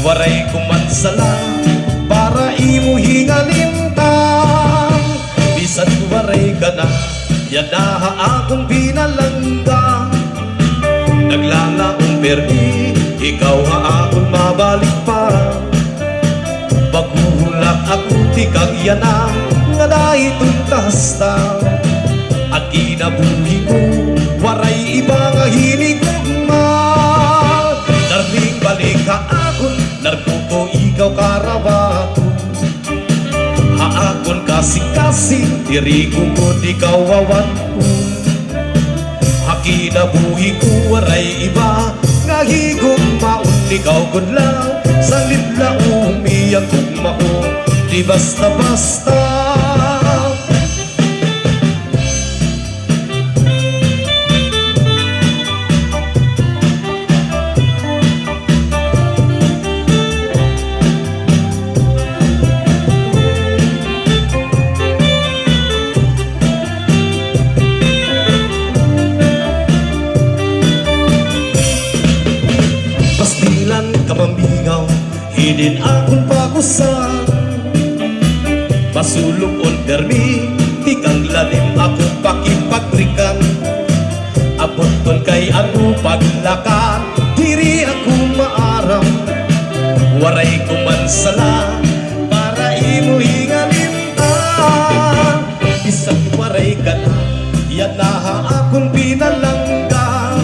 waray kumansala para imo hingalintang. Bisan waray ka na, yanaha akong binalangga. Naglalaong perdi, ikaw ha akong mabalik pa. Baguhulak ako tikag yana, nga dahil tuntas ta. At kinabuhi ko, waray iba nga hinigugma. Darling balik ka akon, narkuko ikaw karabaton. Haakon kasing-kasing, diri ko ko di kawawan ko. Hakinabuhi ko, waray iba nga higugmaon. Ikaw gudlaw, sanglit la umiyang gugmao. Di basta-basta. Pastilan ka mamigaw, hidin akong pagusan. Masulog on permi, di kang lalim akong pakipagrikan. Abot kon kay ano paglakan, diri ako maaram. Waray kumansala, para imo hingalintang. Isang waray ka na, yanaha akong binalangga.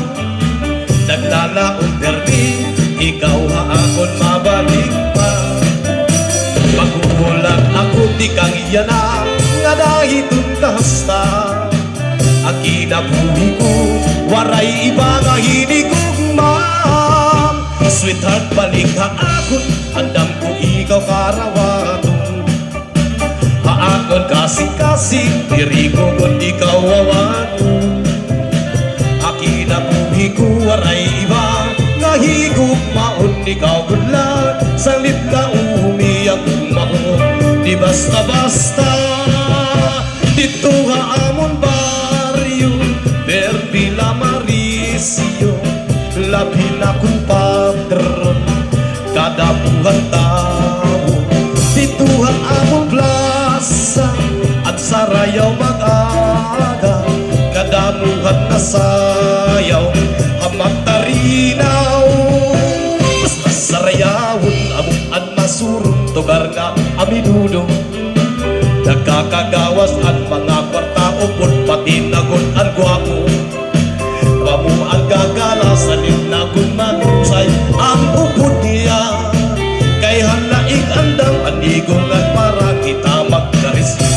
Naglalaon permi, ikaw ha akon mabalik pa. Maghuhulat ako di kang iyana, nga dahil tuntas ta. Akinabuhi ko, waray iba nga hinigugmam. Sweetheart balik ha akon, andam ko ikaw karawaton. Haakon kasing-kasing, diri ko kung ikaw awaton. Akinabuhi ko, waray iba nga higugmaon. Ikaw gudla, salit la umiyang gugmaon. Di basta-basta, dito ha amon baryo, Berbila Marisio, labi na kong patron, kada buhat tao. Dito ha amon plaza, at sarayaw mag-aga, kada buhat na sayaw, hamak tarinaw. Basta sarayawon, amuan masurong, tugar nga aminudo. Nagkakagawas at mga kwarta upod, pati nagon ang gwapo. Pamu ang gagala sa ninagon manusay, ang upod niya. Kay halaing andang anigongan para kita magkarisyo.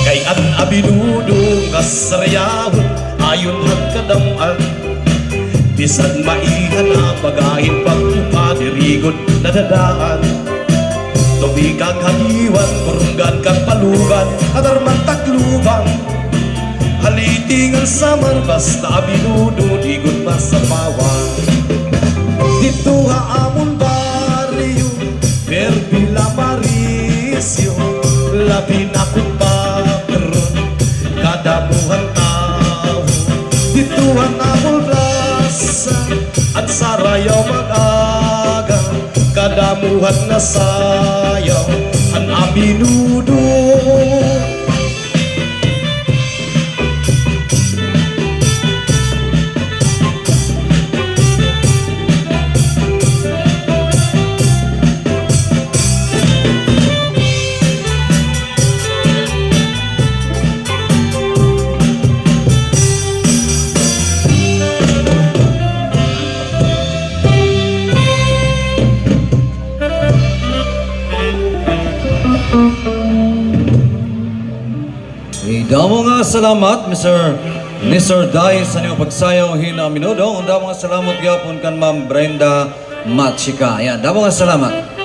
Kay an aminudo nga sarayawon, ayon hagkadaman. Bisan maihan na pagahin pagpupa, dirigon na dadaan. Tubig kang haliwan, kurunggan kang palugan, adarman taklubang. Halitingan sa marbas na binudo, digon masapawan. Dito ha amon baryo, Berbila Marisio, labi na kong patron, kada buhat tao. Dito ha amon plaza, at sarayaw mag-aga, kadamuhan na sayaw, ang aminudo. Damo nga salamat, Mr. Dai sa niyong pagsayaw hina minudo. Damo nga salamat gyapon kan Ma'am Brenda Machika. Ayan, damo nga salamat.